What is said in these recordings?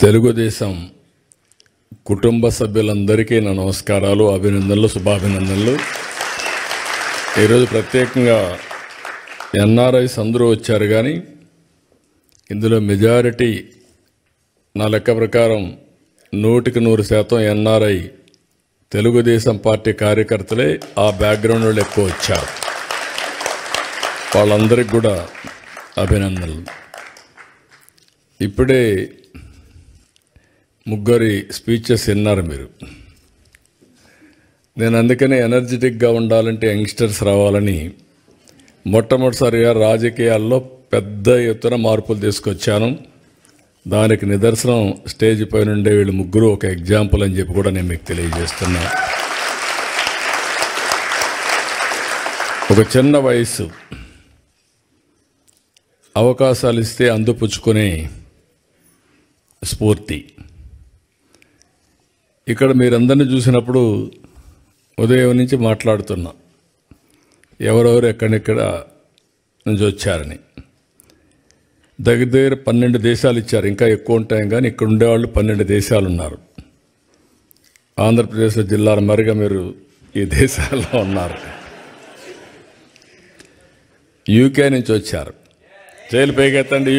తెలుగుదేశం కుటుంబ సభ్యులందరికీ నా నమస్కారాలు, అభినందనలు, శుభాభినందనలు. ఈరోజు ప్రత్యేకంగా ఎన్ఆర్ఐస్ అందరూ వచ్చారు, కానీ ఇందులో మెజారిటీ నా లెక్క ప్రకారం 100% ఎన్ఆర్ఐ తెలుగుదేశం పార్టీ కార్యకర్తలే. ఆ బ్యాక్గ్రౌండ్ వాళ్ళు ఎక్కువ వచ్చారు. వాళ్ళందరికీ కూడా అభినందనలు. ఇప్పుడే ముగ్గురి స్పీచెస్ విన్నారు మీరు. నేను అందుకనే ఎనర్జెటిక్గా ఉండాలంటే యంగ్స్టర్స్ రావాలని మొట్టమొదటిసారిగా రాజకీయాల్లో పెద్ద ఎత్తున మార్పులు తీసుకొచ్చాను. దానికి నిదర్శనం స్టేజ్ పై నుండే వీళ్ళు ముగ్గురు ఒక ఎగ్జాంపుల్ అని చెప్పి కూడా నేను మీకు తెలియజేస్తున్నా. ఒక చిన్న వయసు, అవకాశాలు ఇస్తే అందిపుచ్చుకునే స్ఫూర్తి. ఇక్కడ మీరందరినీ చూసినప్పుడు ఉదయం నుంచి మాట్లాడుతున్నా, ఎవరెవరు ఎక్కడెక్కడ నుంచి వచ్చారని. దగ్గర 12 దేశాలు ఇచ్చారు, ఇంకా ఎక్కువ ఉంటాయి, కానీ ఇక్కడ ఉండేవాళ్ళు 12 దేశాలు ఉన్నారు. ఆంధ్రప్రదేశ్లో జిల్లాల మరిగా మీరు ఈ దేశాల్లో ఉన్నారు. యూకే నుంచి వచ్చారు. చేలు పైకెత్తండి.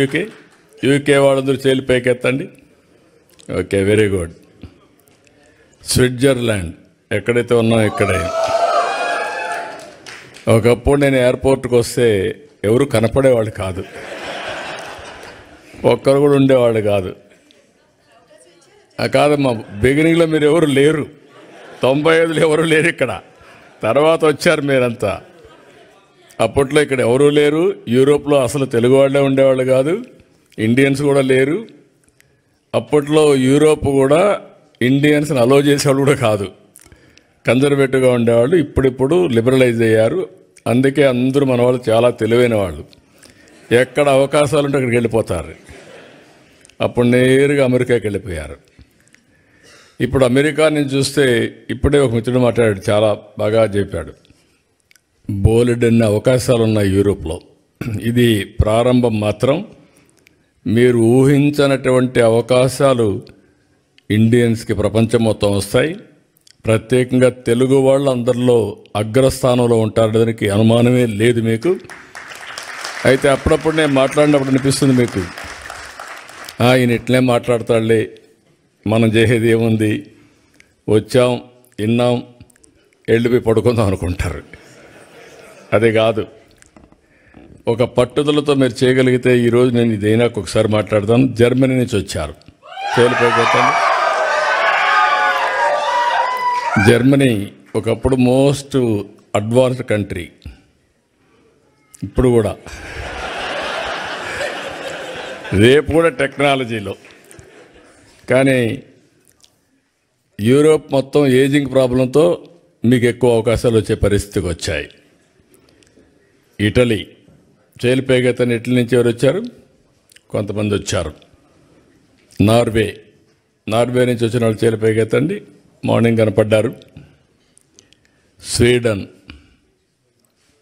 యూకే వాళ్ళందరూ చేలు పైకెత్తండి. Okay, very good. స్విట్జర్లాండ్, ఎక్కడైతే ఉన్నాం ఇక్కడే. ఒకప్పుడు నేను ఎయిర్పోర్ట్కి వస్తే ఎవరు కనపడేవాళ్ళు కాదు, ఒక్కరు కూడా ఉండేవాళ్ళు కాదు. కాదమ్మా, బిగినింగ్లో మీరు ఎవరు లేరు, 95లో ఎవరు లేరు ఇక్కడ. తర్వాత వచ్చారు మీరంతా. అప్పట్లో ఇక్కడ ఎవరూ లేరు. యూరోప్లో అసలు తెలుగు వాళ్ళే ఉండేవాళ్ళు కాదు, ఇండియన్స్ కూడా లేరు. అప్పట్లో యూరోప్ కూడా ఇండియన్స్ని అలో చేసేవాళ్ళు కూడా కాదు, కన్జర్వేటివ్గా ఉండేవాళ్ళు. ఇప్పుడిప్పుడు లిబరలైజ్ అయ్యారు. అందుకే అందరూ మన వాళ్ళు చాలా తెలివైన వాళ్ళు. ఎక్కడ అవకాశాలు ఉంటే అక్కడికి వెళ్ళిపోతారు. అప్పుడు నేరుగా అమెరికాకి వెళ్ళిపోయారు. ఇప్పుడు అమెరికా నుంచి చూస్తే, ఇప్పుడే ఒక మిత్రుడు మాట్లాడాడు, చాలా బాగా చెప్పాడు. బోలెడన్ని అవకాశాలు ఉన్నాయి యూరోప్లో. ఇది ప్రారంభం మాత్రం. మీరు ఊహించనటువంటి అవకాశాలు ఇండియన్స్కి ప్రపంచం మొత్తం వస్తాయి. ప్రత్యేకంగా తెలుగు వాళ్ళు అందరిలో అగ్రస్థానంలో ఉంటారు, దానికి అనుమానమే లేదు మీకు. అయితే అప్పుడప్పుడు నేను మాట్లాడినప్పుడు అనిపిస్తుంది మీకు, ఈయన ఇట్లే మాట్లాడతాడులే, మనం చేసేది ఏముంది, వచ్చాం, విన్నాం, వెళ్ళిపోయి పడుకుందాం అనుకుంటారు. అది కాదు. ఒక పట్టుదలతో మీరు చేయగలిగితే, ఈరోజు నేను ఇదైనా ఒకసారి మాట్లాడతాను. జర్మనీ నుంచి వచ్చారు. చేలిపోతాను. జర్మనీ ఒకప్పుడు మోస్ట్ అడ్వాన్స్డ్ కంట్రీ, ఇప్పుడు కూడా, రేపు కూడా టెక్నాలజీలో. కానీ యూరోప్ మొత్తం ఏజింగ్ ప్రాబ్లంతో మీకు ఎక్కువ అవకాశాలు వచ్చే పరిస్థితికి వచ్చాయి. ఇటలీ, చేలిపేగతని ఇటలీ నుంచి ఎవరు వచ్చారు? కొంతమంది వచ్చారు. నార్వే నుంచి వచ్చిన వాళ్ళు చేలిపేగెత్తండి, మార్నింగ్ కనపడ్డారు. Sweden,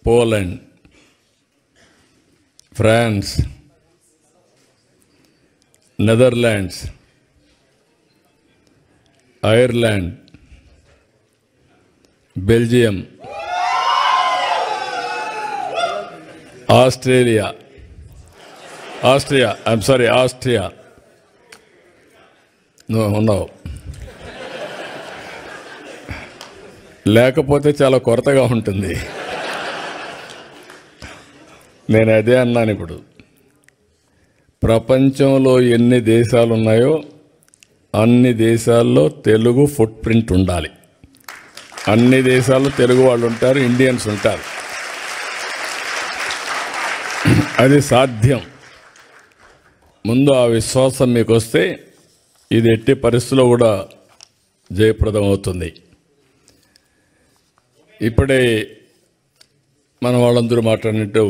Poland, France, Netherlands, Ireland, Belgium, Austria. నువ్వు ఉన్నావు, లేకపోతే చాలా కొరతగా ఉంటుంది. నేను అదే అన్నాను. ఇప్పుడు ప్రపంచంలో ఎన్ని దేశాలు ఉన్నాయో అన్ని దేశాల్లో తెలుగు ఫుట్ ప్రింట్ ఉండాలి. అన్ని దేశాల్లో తెలుగు వాళ్ళు ఉంటారు, ఇండియన్స్ ఉంటారు. అది సాధ్యం. ముందు ఆ విశ్వాసం మీకు వస్తే ఇది ఎట్టి పరిస్థితుల్లో కూడా జయప్రదం అవుతుంది. ఇప్పుడే మన వాళ్ళందరూ మాట్లాడినట్టు,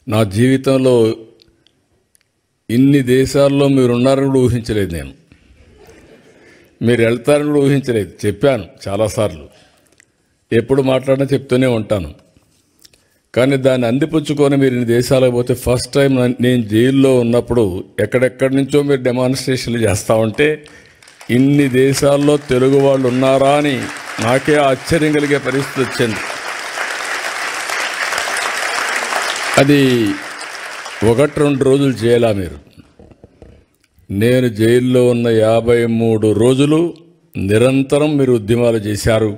నా జీవితంలో ఇన్ని దేశాల్లో మీరు ఉన్నారని కూడా ఊహించలేదు. నేను మీరు వెళ్తారని కూడా ఊహించలేదు. చెప్పాను చాలాసార్లు, ఎప్పుడు మాట్లాడినా చెప్తూనే ఉంటాను. కానీ దాన్ని అందిపుచ్చుకొని మీరు ఇన్ని దేశాలకు పోతే ఫస్ట్ టైం నేను జైల్లో ఉన్నప్పుడు ఎక్కడెక్కడి నుంచో మీరు డెమాన్స్ట్రేషన్లు చేస్తూ ఉంటే ఇన్ని దేశాల్లో తెలుగు వాళ్ళు ఉన్నారా అని నాకే ఆశ్చర్యం కలిగే పరిస్థితి వచ్చింది. అది 1-2 రోజులు చేయాలా మీరు? నేను జైల్లో ఉన్న 53 రోజులు నిరంతరం మీరు ఉద్యమాలు చేశారు.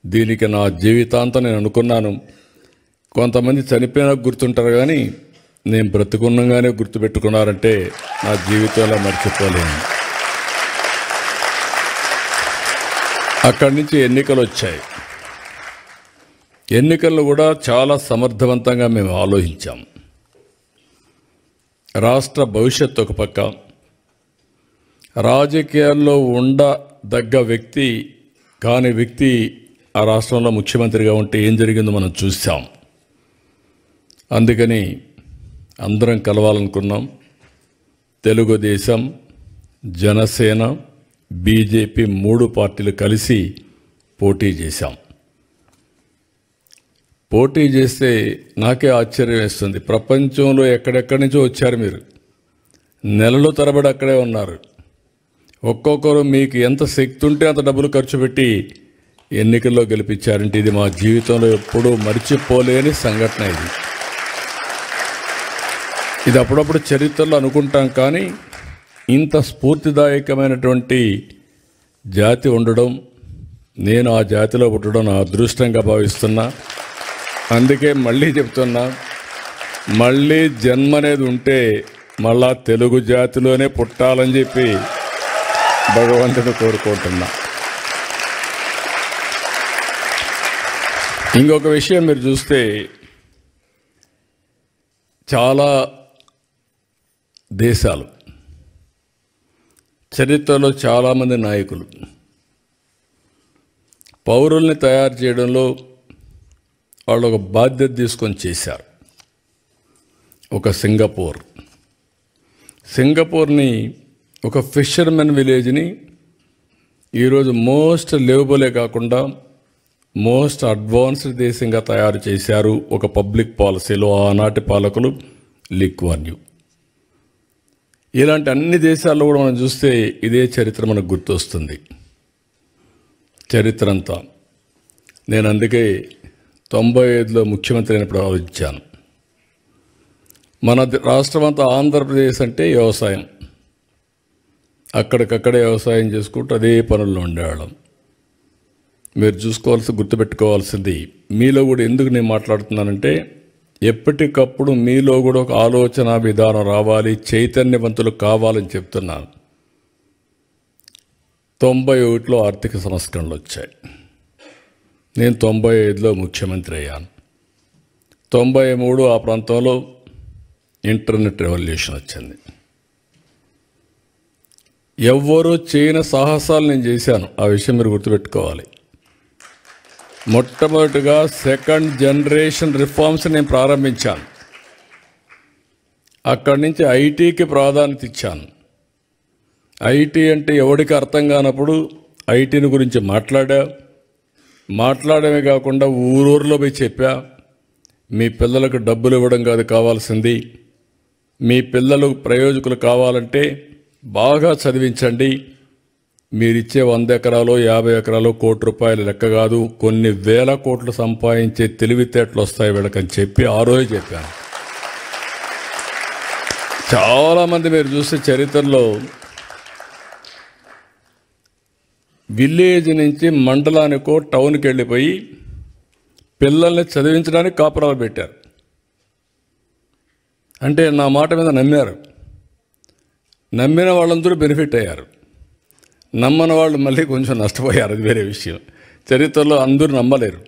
దీనికి నా జీవితాంతం నేను అనుకున్నాను. కొంతమంది చనిపోయినా గుర్తుంటారు, కానీ నేను బ్రతుకున్నగానే గుర్తుపెట్టుకున్నారంటే నా జీవితంలో మర్చిపోలేను. అక్కడి నుంచి ఎన్నికలు వచ్చాయి. ఎన్నికల్లో కూడా చాలా సమర్థవంతంగా మేము ఆలోచించాం. రాష్ట్ర భవిష్యత్తు ఒక పక్క, రాజకీయాల్లో ఉండదగ్గ వ్యక్తి కాని వ్యక్తి ఆ రాష్ట్రంలో ముఖ్యమంత్రిగా ఉంటే ఏం జరిగిందో మనం చూసాం. అందుకని అందరం కలవాలనుకున్నాం. తెలుగుదేశం, జనసేన, బీజేపీ 3 పార్టీలు కలిసి పోటీ చేశాం. పోటీ చేస్తే నాకే ఆశ్చర్యం వేస్తుంది. ప్రపంచంలో ఎక్కడెక్కడి నుంచో వచ్చారు మీరు, నెలలు తరబడి అక్కడే ఉన్నారు. ఒక్కొక్కరు మీకు ఎంత శక్తి ఉంటే అంత డబ్బులు ఖర్చు పెట్టి ఎన్నికల్లో గెలిపించారంటే ఇది మా జీవితంలో ఎప్పుడూ మర్చిపోలేని సంఘటన. ఇది అప్పుడప్పుడు చరిత్రలో అనుకుంటాం, కానీ ఇంత స్ఫూర్తిదాయకమైనటువంటి జాతి ఉండడం, నేను ఆ జాతిలో పుట్టడం నా అదృష్టంగా భావిస్తున్నా. అందుకే మళ్ళీ చెప్తున్నా, మళ్ళీ జన్మ అనేది ఉంటే మళ్ళా తెలుగు జాతిలోనే పుట్టాలని చెప్పి భగవంతుని కోరుకుంటున్నా. ఇంకొక విషయం మీరు చూస్తే, చాలా దేశాలు చరిత్రలో చాలామంది నాయకులు పౌరుల్ని తయారు చేయడంలో వాళ్ళు ఒక బాధ్యత తీసుకొని చేశారు. ఒక సింగపూర్ని ఒక ఫిషర్మెన్ విలేజ్ని ఈరోజు మోస్ట్ లివబులే కాకుండా మోస్ట్ అడ్వాన్స్డ్ దేశంగా తయారు చేశారు. ఒక పబ్లిక్ పాలసీలో ఆనాటి పాలకులు లీ కువాన్ యూ. ఇలాంటి అన్ని దేశాల్లో కూడా మనం చూస్తే ఇదే చరిత్ర మనకు గుర్తొస్తుంది. చరిత్ర అంతా నేను అందుకే 95లో ముఖ్యమంత్రి అయినప్పుడు ఆలోచించాను. మన రాష్ట్రం అంతా ఆంధ్రప్రదేశ్ అంటే వ్యవసాయం, అక్కడికక్కడే వ్యవసాయం చేసుకుంటూ అదే పనుల్లో ఉండేవాళ్ళం. మీరు గుర్తుపెట్టుకోవాల్సింది, మీలో కూడా ఎందుకు నేను మాట్లాడుతున్నానంటే, ఎప్పటికప్పుడు మీలో కూడా ఒక ఆలోచన విధానం రావాలి, చైతన్యవంతులు కావాలని చెప్తున్నాను. 91లో ఆర్థిక సంస్కరణలు వచ్చాయి. నేను 95లో ముఖ్యమంత్రి అయ్యాను. 93 ఆ ప్రాంతంలో ఇంటర్నెట్ రెవల్యూషన్ వచ్చింది. ఎవ్వరూ చేయని సాహసాలు నేను చేశాను. ఆ విషయం మీరు గుర్తుపెట్టుకోవాలి. మొట్టమొదటిగా 2nd జనరేషన్ రిఫార్మ్స్ నేను ప్రారంభించాను. అక్కడి నుంచి ఐటీకి ప్రాధాన్యత ఇచ్చాను. ఐటీ అంటే ఎవరికి అర్థం కానప్పుడు ఐటీని గురించి మాట్లాడమే కాకుండా ఊరూరులో పోయి చెప్పా, మీ పిల్లలకు డబ్బులు ఇవ్వడం కాదు కావాల్సింది, మీ పిల్లలు ప్రయోజకులు కావాలంటే బాగా చదివించండి, మీరిచ్చే 100 ఎకరాలు 50 ఎకరాలు ₹1,00,00,000 లెక్క కాదు, కొన్ని వేల కోట్లు సంపాదించే తెలివితేటలు వస్తాయి వీళ్ళకని చెప్పి ఆ రోజు చెప్పాను. చాలామంది మీరు చూస్తే చరిత్రలో విలేజ్ నుంచి మండలానికో టౌన్కి వెళ్ళిపోయి పిల్లల్ని చదివించడానికి కాపురాలు పెట్టారు. అంటే నా మాట మీద నమ్మారు. నమ్మిన వాళ్ళందరూ బెనిఫిట్ అయ్యారు, నమ్మని వాళ్ళు మళ్ళీ కొంచెం నష్టపోయారు. అది వేరే విషయం. చరిత్రలో అందరూ నమ్మలేరు.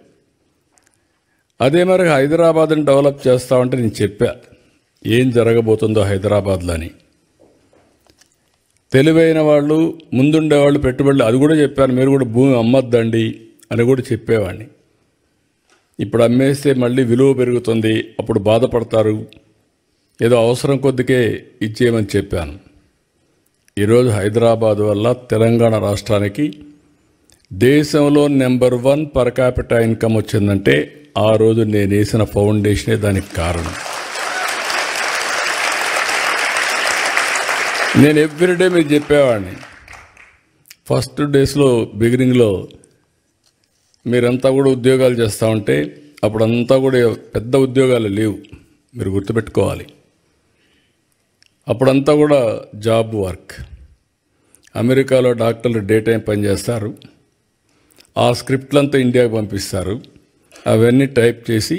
అదే మరి హైదరాబాద్ని డెవలప్ చేస్తామంటే నేను చెప్పా ఏం జరగబోతుందో హైదరాబాద్లో అని. తెలివైన వాళ్ళు, ముందుండేవాళ్ళు పెట్టుబడులు అది కూడా చెప్పాను. మీరు కూడా భూమి అమ్మద్దండి అని కూడా చెప్పేవాడిని. ఇప్పుడు అమ్మేస్తే మళ్ళీ విలువ పెరుగుతుంది, అప్పుడు బాధపడతారు, ఏదో అవసరం కొద్దికే ఇచ్చేయమని చెప్పాను. ఈరోజు హైదరాబాద్ వల్ల తెలంగాణ రాష్ట్రానికి దేశంలో నెంబర్ 1 పర్ క్యాపిటా ఇన్కమ్ వచ్చిందంటే ఆ రోజు నేను వేసిన ఫౌండేషనే దానికి కారణం. నేను ఎవ్రీడే మీకు చెప్పేవాడిని. ఫస్ట్ డేస్లో బిగినింగ్లో మీరంతా కూడా ఉద్యోగాలు చేస్తూ ఉంటే అప్పుడంతా కూడా పెద్ద ఉద్యోగాలు లేవు, మీరు గుర్తుపెట్టుకోవాలి. అప్పుడంతా కూడా జాబ్ వర్క్. అమెరికాలో డాక్టర్లు డే టైం పనిచేస్తారు, ఆ స్క్రిప్ట్లంతా ఇండియాకి పంపిస్తారు, అవన్నీ టైప్ చేసి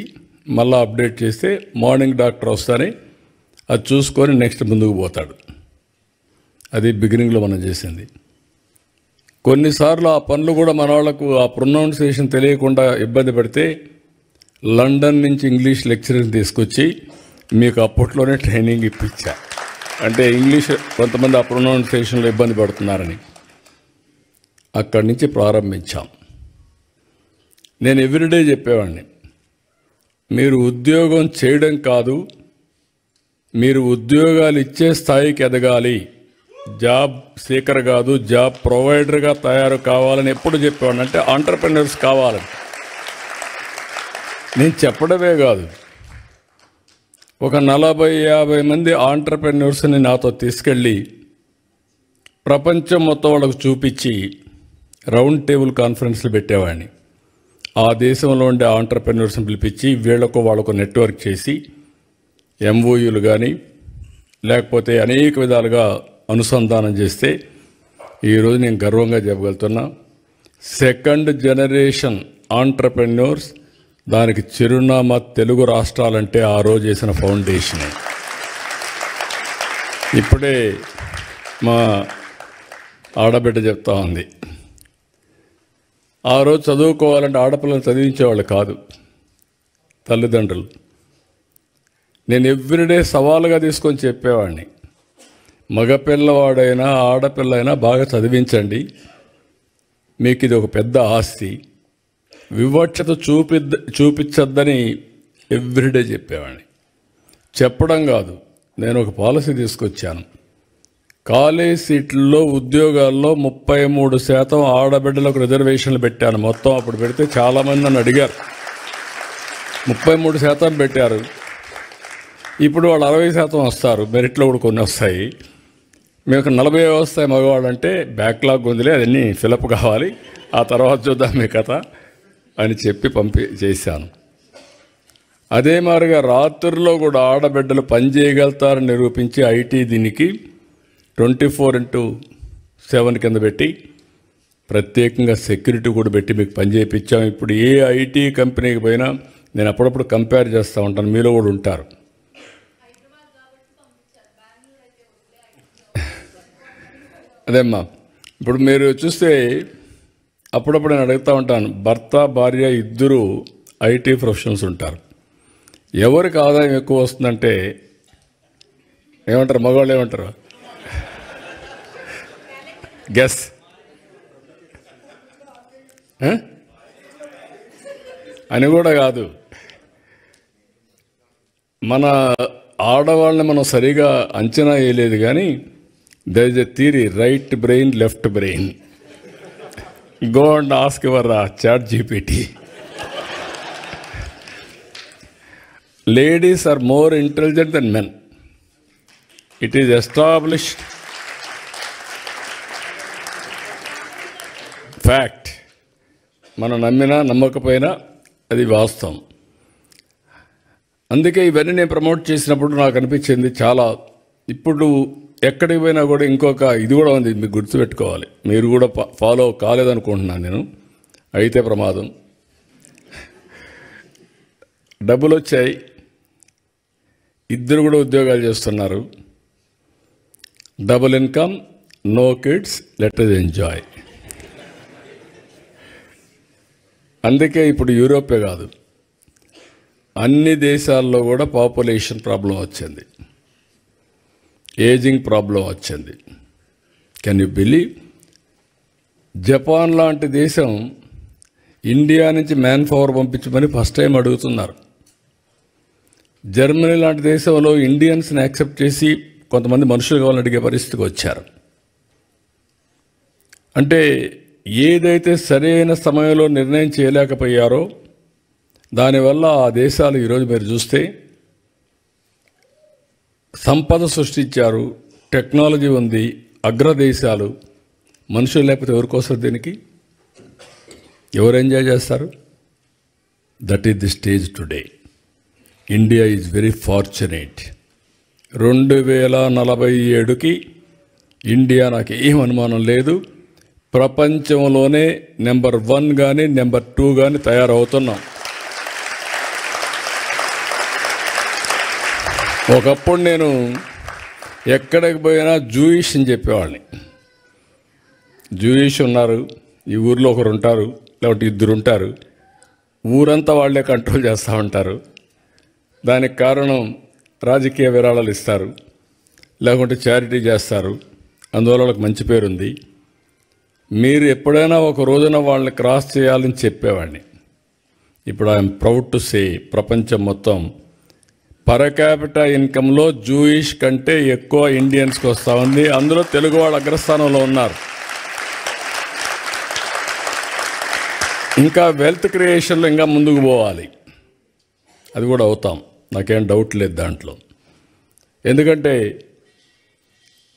మళ్ళీ అప్డేట్ చేస్తే మార్నింగ్ డాక్టర్ వస్తానే అది చూసుకొని నెక్స్ట్ ముందుకు పోతాడు. అది బిగినింగ్లో మనం చేసింది. కొన్నిసార్లు ఆ పనులు కూడా మన వాళ్ళకు ఆ ప్రొనౌన్సియేషన్ తెలియకుండా ఇబ్బంది పడితే లండన్ నుంచి ఇంగ్లీష్ లెక్చరర్ని తీసుకొచ్చి మీకు అప్పట్లోనే ట్రైనింగ్ ఇప్పించా. అంటే ఇంగ్లీష్ కొంతమంది ఆ ప్రొనౌన్సియేషన్లో ఇబ్బంది పడుతున్నారని అక్కడి నుంచి ప్రారంభించాం. నేను ఎవ్రీడే చెప్పేవాడిని, మీరు ఉద్యోగం చేయడం కాదు, మీరు ఉద్యోగాలు ఇచ్చే స్థాయికి ఎదగాలి, జాబ్ సీకర్ కాదు జాబ్ ప్రొవైడర్గా తయారు కావాలని ఎప్పుడు చెప్పేవాడిని. అంటే ఆంటర్ప్రెన్యూర్స్ కావాలని నేను చెప్పడమే కాదు, ఒక 40-50 మంది ఆంటర్ప్రెన్యూర్స్ని నాతో తీసుకెళ్ళి ప్రపంచం మొత్తం వాళ్ళకు చూపించి రౌండ్ టేబుల్ కాన్ఫరెన్స్లు పెట్టేవాడిని. ఆ దేశంలో ఉండే ఆంటర్ప్రెన్యూర్స్ని పిలిపించి వీళ్లకు వాళ్ళకు నెట్వర్క్ చేసి ఎంఓయూలు కానీ లేకపోతే అనేక విధాలుగా అనుసంధానం చేస్తే ఈరోజు నేను గర్వంగా చెప్పగలుగుతున్నా, సెకండ్ జనరేషన్ ఆంటర్ప్రెన్యూర్స్ దానికి చిరునామా తెలుగు రాష్ట్రాలంటే ఆ రోజు చేసిన ఫౌండేషనే. ఇప్పుడే మా ఆడబిడ్డ చెప్తా ఉంది, ఆ రోజు చదువుకోవాలంటే ఆడపిల్లలు చదివించేవాళ్ళు కాదు తల్లిదండ్రులు. నేను ఎవ్రీడే సవాలుగా తీసుకొని చెప్పేవాడిని, మగపిల్లవాడైనా ఆడపిల్లైనా బాగా చదివించండి, మీకు ఇది ఒక పెద్ద ఆస్తి, వివక్షత చూపించద్దని ఎవ్రీడే చెప్పేవాడిని. చెప్పడం కాదు, నేను ఒక పాలసీ తీసుకొచ్చాను. కాలేజ్ సీట్లలో ఉద్యోగాల్లో 33% ఆడబిడ్డలకు రిజర్వేషన్లు పెట్టాను. మొత్తం అప్పుడు పెడితే చాలామంది నన్ను అడిగారు, 33% పెట్టారు, ఇప్పుడు వాళ్ళు 60% వస్తారు, మెరిట్లో కూడా కొన్ని వస్తాయి, మీకు 40 వస్తాయి మగవాళ్ళు అంటే బ్యాక్లాగ్ ఉందిలే, అదన్నీ ఫిలప్ కావాలి, ఆ తర్వాత చూద్దాం మీ కథ అని చెప్పి చేశాను. అదే మాదిరిగా రాత్రుల్లో కూడా ఆడబిడ్డలు పని చేయగలుగుతారని నిరూపించి ఐటీ దీనికి 24/7 కింద పెట్టి ప్రత్యేకంగా సెక్యూరిటీ కూడా పెట్టి మీకు పని చేయించాం. ఇప్పుడు ఏ ఐటీ కంపెనీకి పోయినా నేను అప్పుడప్పుడు కంపేర్ చేస్తూ ఉంటాను, మీలో కూడా ఉంటారు. అదేమ్మా, ఇప్పుడు మీరు చూస్తే అప్పుడప్పుడు నేను అడుగుతూ ఉంటాను, భర్త భార్య ఇద్దరు ఐటీ ప్రొఫెషనల్స్ ఉంటారు, ఎవరికి ఆదాయం ఎక్కువ వస్తుందంటే ఏమంటారు, మగవాళ్ళు ఏమంటారు, గెస్ అని కూడా కాదు. మన ఆడవాళ్ళని మనం సరిగా అంచనా వేయలేదు, కానీ there is a theory, right brain, left brain. Go and ask your ChatGPT. Ladies are more intelligent than men. It is established fact. మనం నమ్మినా నమ్మకపోయినా అది వాస్తవం. అందుకే ఇవన్నీ నేను ప్రమోట్ చేసినప్పుడు నాకు అనిపించింది చాలా, ఇప్పుడు ఎక్కడికి పోయినా కూడా ఇంకొక ఇది కూడా ఉంది, మీకు గుర్తుపెట్టుకోవాలి, మీరు కూడా ఫాలో కాలేదనుకుంటున్నాను నేను, అయితే ప్రమాదం. డబ్బులు వచ్చాయి, ఇద్దరు కూడా ఉద్యోగాలు చేస్తున్నారు, double income, no kids, let us enjoy. అందుకే ఇప్పుడు యూరోపే కాదు అన్ని దేశాల్లో కూడా పాపులేషన్ ప్రాబ్లం వచ్చింది, ఏజింగ్ ప్రాబ్లం వచ్చింది. Can you believe? జపాన్ లాంటి దేశం ఇండియా నుంచి మ్యాన్ పవర్ పంపించమని ఫస్ట్ టైం అడుగుతున్నారు. జర్మనీ లాంటి దేశంలో ఇండియన్స్ని యాక్సెప్ట్ చేసి కొంతమంది మనుషులు కావాలని అడిగే పరిస్థితికి వచ్చారు. అంటే ఏదైతే సరైన సమయంలో నిర్ణయం చేయలేకపోయారో దానివల్ల ఆ దేశాలు ఈరోజు మీరు చూస్తే సంపద సృష్టించారు, టెక్నాలజీ ఉంది, అగ్రదేశాలు. మనుషులు లేకపోతే ఎవరికోసం దీనికి? ఎవరు ఎంజాయ్ చేస్తారు? That is the stage today. India is very fortunate. 2047కి ఇండియా, నాకు ఏం అనుమానం లేదు, ప్రపంచంలోనే నెంబర్ 1 కానీ నెంబర్ 2 కానీ తయారవుతున్నాం. ఒకప్పుడు నేను ఎక్కడికి పోయినా జూయిష్ అని చెప్పేవాడిని. జూయిష్ ఉన్నారు, ఈ ఊర్లో ఒకరు ఉంటారు, లేకపోతే 2 ఉంటారు, ఊరంతా వాళ్ళే కంట్రోల్ చేస్తూ ఉంటారు. దానికి కారణం రాజకీయ విరాళాలు ఇస్తారు, లేకుంటే చారిటీ చేస్తారు, అందువల్ల వాళ్ళకి మంచి పేరుంది. మీరు ఎప్పుడైనా ఒక రోజున వాళ్ళని క్రాస్ చేయాలని చెప్పేవాడిని. ఇప్పుడు ఐఎమ్ ప్రౌడ్ టు సే ప్రపంచం మొత్తం పర్ క్యాపిటల్ ఇన్కంలో జూయిష్ కంటే ఎక్కువ ఇండియన్స్కి వస్తూ ఉంది. అందులో తెలుగు వాళ్ళు అగ్రస్థానంలో ఉన్నారు. ఇంకా వెల్త్ క్రియేషన్లో ఇంకా ముందుకు పోవాలి, అది కూడా అవుతాం, నాకేం డౌట్ లేదు దాంట్లో. ఎందుకంటే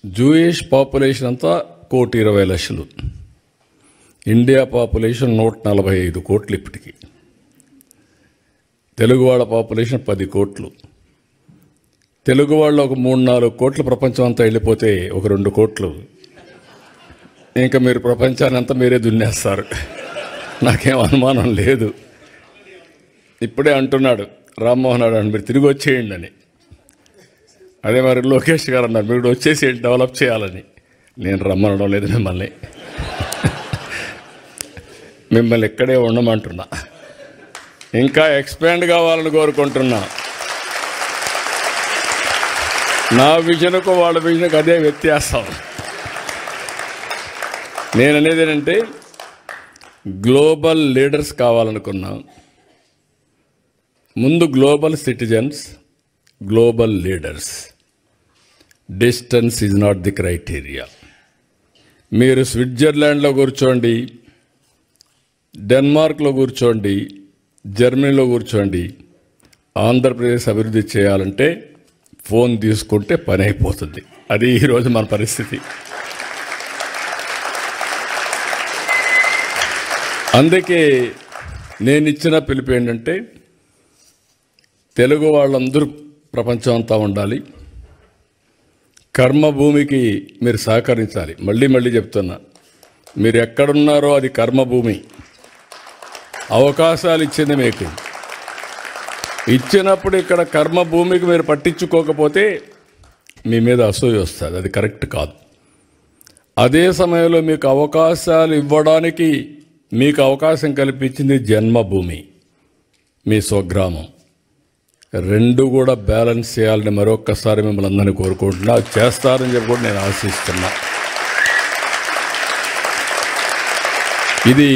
జూయిష్ పాపులేషన్ అంతా 1,20,00,000, ఇండియా పాపులేషన్ 145 కోట్లు ఇప్పటికి, తెలుగు వాళ్ళ పాపులేషన్ 10 కోట్లు. తెలుగు వాళ్ళు ఒక 3-4 కోట్లు ప్రపంచం అంతా వెళ్ళిపోతే ఒక 2 కోట్లు ఇంకా మీరు ప్రపంచాన్ని అంతా మీరే దున్నేస్తారు, నాకేం అనుమానం లేదు. ఇప్పుడే అంటున్నాడు రామ్మోహన్ రావు, మీరు తిరిగి వచ్చేయండి అని. అదే మరి లోకేష్ గారు అన్నారు, మీరు వచ్చేసి డెవలప్ చేయాలని. నేను రమ్మనడం లేదు మిమ్మల్ని, మిమ్మల్ని ఇక్కడే ఉండమంటున్నా, ఇంకా ఎక్స్పాండ్ కావాలని కోరుకుంటున్నా. నా విజన్కు వాళ్ళ విజన్కు అదే వ్యత్యాసం. నేను అనేది ఏంటంటే గ్లోబల్ లీడర్స్ కావాలనుకున్నా. ముందు global citizens, global leaders. Distance is not the criteria. మీరు స్విట్జర్లాండ్లో కూర్చోండి, డెన్మార్క్లో కూర్చోండి, జర్మనీలో కూర్చోండి, ఆంధ్రప్రదేశ్ అభివృద్ధి చేయాలంటే ఫోన్ తీసుకుంటే పని అయిపోతుంది. అది ఈరోజు మన పరిస్థితి. అందుకే నేను ఇచ్చిన పిలుపు ఏంటంటే తెలుగు వాళ్ళందరూ ప్రపంచం అంతా ఉండాలి. కర్మభూమికి మీరు సహకరించాలి. మళ్ళీ మళ్ళీ చెప్తున్నా, మీరు ఎక్కడున్నారో అది కర్మభూమి. అవకాశాలు ఇచ్చింది మీకు. ఇచ్చినప్పుడు ఇక్కడ కర్మభూమికి మీరు పట్టించుకోకపోతే మీ మీద అసూయ వస్తుంది, అది కరెక్ట్ కాదు. అదే సమయంలో మీకు అవకాశాలు ఇవ్వడానికి మీకు అవకాశం కల్పించింది జన్మభూమి, మీ స్వగ్రామం. 2 కూడా బ్యాలెన్స్ చేయాలని మరొక్కసారి మిమ్మల్ని అందరినీ కోరుకుంటున్నా. చేస్తారని చెప్పి కూడా నేను ఆశిస్తున్నా. ఇది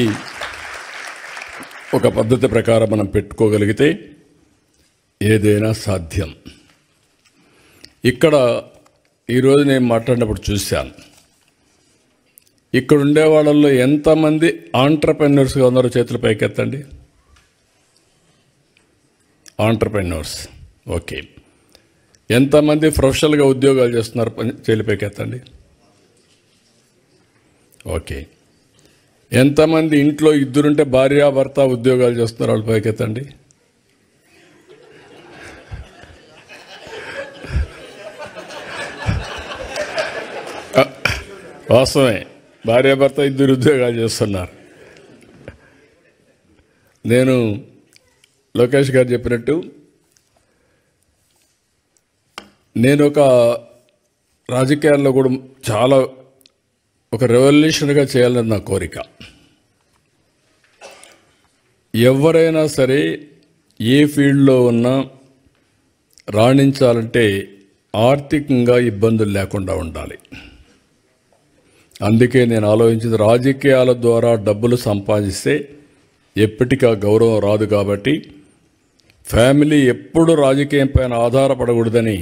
ఒక పద్ధతి ప్రకారం మనం పెట్టుకోగలిగితే ఏదైనా సాధ్యం. ఇక్కడ ఈరోజు నేను మాట్లాడినప్పుడు చూశాను, ఇక్కడ ఉండే వాళ్ళల్లో ఎంతమంది ఆంట్రప్రెన్యూర్స్గా ఉన్నారో చేతులు పైకెత్తండి. ఆంట్రప్రెన్యూర్స్, ఓకే. ఎంతమంది ప్రొఫెషనల్గా ఉద్యోగాలు చేస్తున్నారు చేతులు పైకెత్తండి. ఓకే. ఎంతమంది ఇంట్లో 2 ఉంటే భార్యాభర్త ఉద్యోగాలు చేస్తున్నారు వాళ్ళు పైకెత్తండి. వాస్తవమే, భార్యాభర్త 2 ఉద్యోగాలు చేస్తున్నారు. నేను లోకేష్ గారు చెప్పినట్టు నేను ఒక రాజకీయాల్లో కూడా చాలా ఒక రెవల్యూషన్గా చేయాలని నా కోరిక. ఎవరైనా సరే ఏ ఫీల్డ్లో ఉన్నా రాణించాలంటే ఆర్థికంగా ఇబ్బందులు లేకుండా ఉండాలి. అందుకే నేను ఆలోచించింది, రాజకీయాల ద్వారా డబ్బులు సంపాదిస్తే ఎప్పటికీ గౌరవం రాదు. కాబట్టి ఫ్యామిలీ ఎప్పుడు రాజకీయం పైన ఆధారపడకూడదని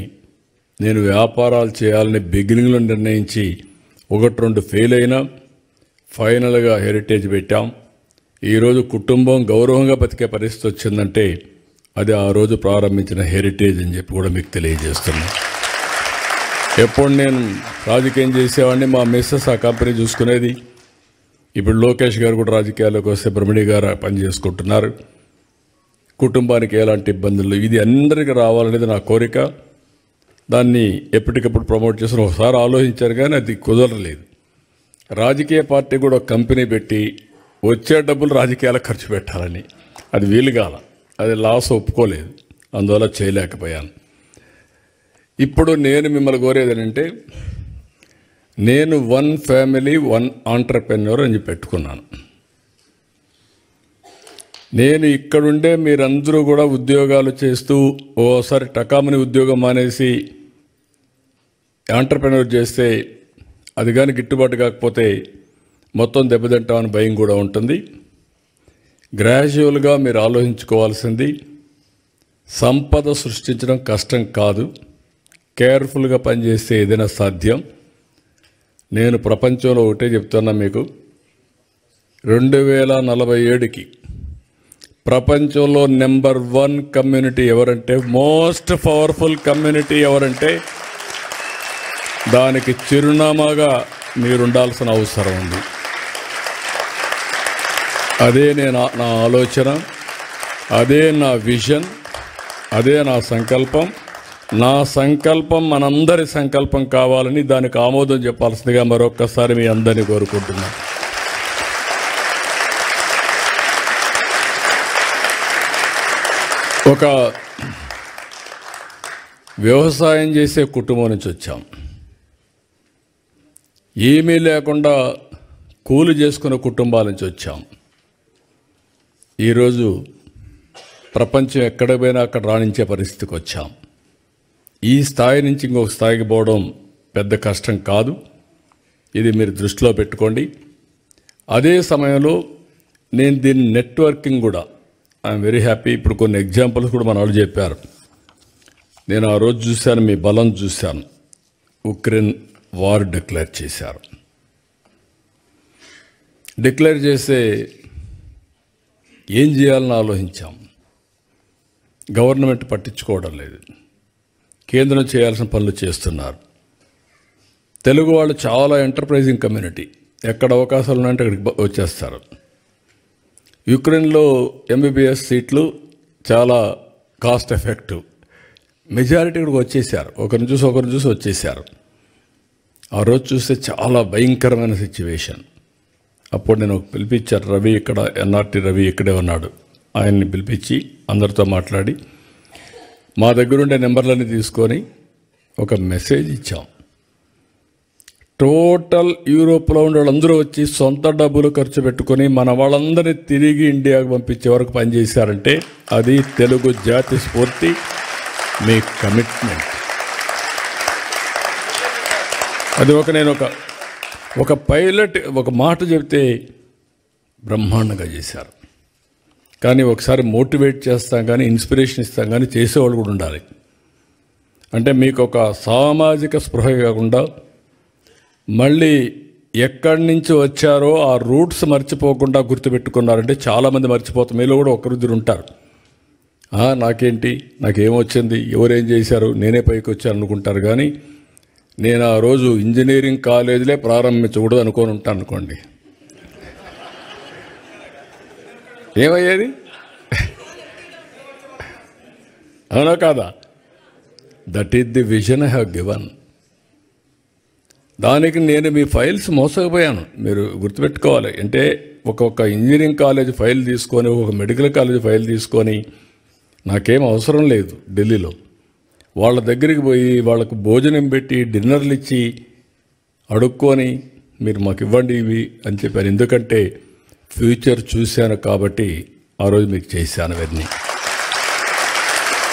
నేను వ్యాపారాలు చేయాలని బిగినింగ్లో నిర్ణయించి 1-2 ఫెయిల్ అయినా ఫైనల్గా హెరిటేజ్ పెట్టాం. ఈరోజు కుటుంబం గౌరవంగా బతికే పరిస్థితి వచ్చిందంటే అది ఆ రోజు ప్రారంభించిన హెరిటేజ్ అని చెప్పి కూడా మీకు తెలియజేస్తున్నాను. ఎప్పుడు నేను రాజకీయం చేసేవాడిని, మా మిస్సెస్ ఆ కంపెనీ చూసుకునేది. ఇప్పుడు లోకేష్ గారు కూడా రాజకీయాల్లోకి వస్తే బ్రహ్మణి గారు పని చేసుకుంటున్నారు. కుటుంబానికి ఎలాంటి ఇబ్బందులు, ఇది అందరికీ రావాలనేది నా కోరిక. దాన్ని ఎప్పటికప్పుడు ప్రమోట్ చేసిన ఒకసారి ఆలోచించారు, కానీ అది కుదరలేదు. రాజకీయ పార్టీ కూడా ఒక కంపెనీ పెట్టి వచ్చే డబ్బులు రాజకీయాలకు ఖర్చు పెట్టాలని, అది వీలుగాల, అది లాస్ ఒప్పుకోలేదు, అందువల్ల చేయలేకపోయాను. ఇప్పుడు నేను మిమ్మల్ని కోరేది ఏంటంటే, నేను 1 ఫ్యామిలీ 1 ఆంటర్‌ప్రెన్యూర్ అని పెట్టుకున్నాను. నేను ఇక్కడుండే మీరందరూ కూడా ఉద్యోగాలు చేస్తూ ఓసారి టకామని ఉద్యోగం మానేసి ఆంటర్‌ప్రెన్యూర్ చేస్తే అది కానీ గిట్టుబాటు కాకపోతే మొత్తం దెబ్బతింటామని భయం కూడా ఉంటుంది. గ్రాడ్యువల్గా మీరు ఆలోచించుకోవాల్సింది, సంపద సృష్టించడం కష్టం కాదు, కేర్ఫుల్గా పనిచేస్తే ఏదైనా సాధ్యం. నేను ప్రపంచంలో ఒకటే చెప్తున్నా మీకు, 2047కి ప్రపంచంలో నెంబర్ 1 కమ్యూనిటీ ఎవరంటే, మోస్ట్ పవర్ఫుల్ కమ్యూనిటీ ఎవరంటే, దానికి చిరునామాగా మీరుండాల్సిన అవసరం ఉంది. అదే నా ఆలోచన, అదే నా విజన్, అదే నా సంకల్పం. నా సంకల్పం మనందరి సంకల్పం కావాలని, దానికి ఆమోదం చెప్పాల్సిందిగా మరొక్కసారి మీ అందరినీ కోరుకుంటున్నాను. ఒక వ్యవసాయం చేసే కుటుంబం నుంచి వచ్చాం. ఏమీ లేకుండా కూలి చేసుకునే కుటుంబాల నుంచి వచ్చాం. ఈరోజు ప్రపంచం ఎక్కడ పోయినా అక్కడ రాణించే పరిస్థితికి వచ్చాం. ఈ స్థాయి నుంచి ఇంకొక స్థాయికి పోవడం పెద్ద కష్టం కాదు, ఇది మీరు దృష్టిలో పెట్టుకోండి. అదే సమయంలో నేను దీని నెట్వర్కింగ్ కూడా, ఐఎమ్ వెరీ హ్యాపీ. ఇప్పుడు కొన్ని ఎగ్జాంపుల్స్ కూడా మన వాళ్ళు చెప్పారు. నేను ఆ రోజు చూశాను, మీ బలం చూశాను. ఉక్రెయిన్ వార్ డిక్లేర్ చేశారు. డిక్లేర్ చేస్తే ఏం చేయాలని ఆలోచించాం. గవర్నమెంట్ పట్టించుకోవడం లేదు, కేంద్రం చేయాల్సిన పనులు చేస్తున్నారు. తెలుగు వాళ్ళు చాలా ఎంటర్ప్రైజింగ్ కమ్యూనిటీ, ఎక్కడ అవకాశాలు ఉన్నాయంటే అక్కడికి వచ్చేస్తారు. యుక్రెయిన్లో MBBS సీట్లు చాలా కాస్ట్ ఎఫెక్టివ్, మెజారిటీ ఇక్కడికి వచ్చేసారు. ఒకరిని చూసి వచ్చేసారు. ఆ రోజు చూస్తే చాలా భయంకరమైన సిచ్యువేషన్. అప్పుడు నేను పిలిపించారు, రవి ఇక్కడ, NRT రవి ఇక్కడే ఉన్నాడు. ఆయన్ని పిలిపించి అందరితో మాట్లాడి మా దగ్గరుండే నెంబర్లన్నీ తీసుకొని ఒక మెసేజ్ ఇచ్చాం. టోటల్ యూరోప్లో ఉండే వాళ్ళందరూ వచ్చి సొంత డబ్బులు ఖర్చు పెట్టుకొని మన వాళ్ళందరినీ తిరిగి ఇండియాకు పంపించే వరకు పనిచేశారంటే అది తెలుగు జాతి స్ఫూర్తి, మీ కమిట్మెంట్. అది నేను ఒక పైలట్ ఒక మాట చెప్తే బ్రహ్మాండంగా చేశారు. కానీ ఒకసారి మోటివేట్ చేస్తాం కానీ, ఇన్స్పిరేషన్ ఇస్తాం కానీ, చేసేవాళ్ళు కూడా ఉండాలి. అంటే మీకు ఒక సామాజిక స్పృహ కాకుండా మళ్ళీ ఎక్కడి నుంచి వచ్చారో ఆ రూట్స్ మర్చిపోకుండా గుర్తుపెట్టుకున్నారంటే చాలామంది మర్చిపోతాం. మీలో కూడా ఒకరిద్దరు ఉంటారు, నాకేంటి, నాకేమొచ్చింది, ఎవరేం చేశారు, నేనే పైకి వచ్చాను అనుకుంటారు. కానీ నేను ఆ రోజు ఇంజనీరింగ్ కాలేజీలే ప్రారంభించకూడదు అనుకొని ఉంటాను అనుకోండి, ఏమయ్యేది? అవునా కాదా? That is the vision I have given. దానికి నేను మీ ఫైల్స్ మోసకపోయాను, మీరు గుర్తుపెట్టుకోవాలి. అంటే ఒక్కొక్క ఇంజనీరింగ్ కాలేజ్ ఫైల్ తీసుకొని, ఒక మెడికల్ కాలేజ్ ఫైల్ తీసుకొని, నాకేం అవసరం లేదు ఢిల్లీలో, వాళ్ళ దగ్గరికి పోయి వాళ్ళకు భోజనం పెట్టి డిన్నర్లు ఇచ్చి అడుక్కొని మీరు మాకు ఇవ్వండి ఇవి అని చెప్పారు. ఎందుకంటే ఫ్యూచర్ చూశాను కాబట్టి ఆ రోజు మీకు చేశాను అవన్నీ.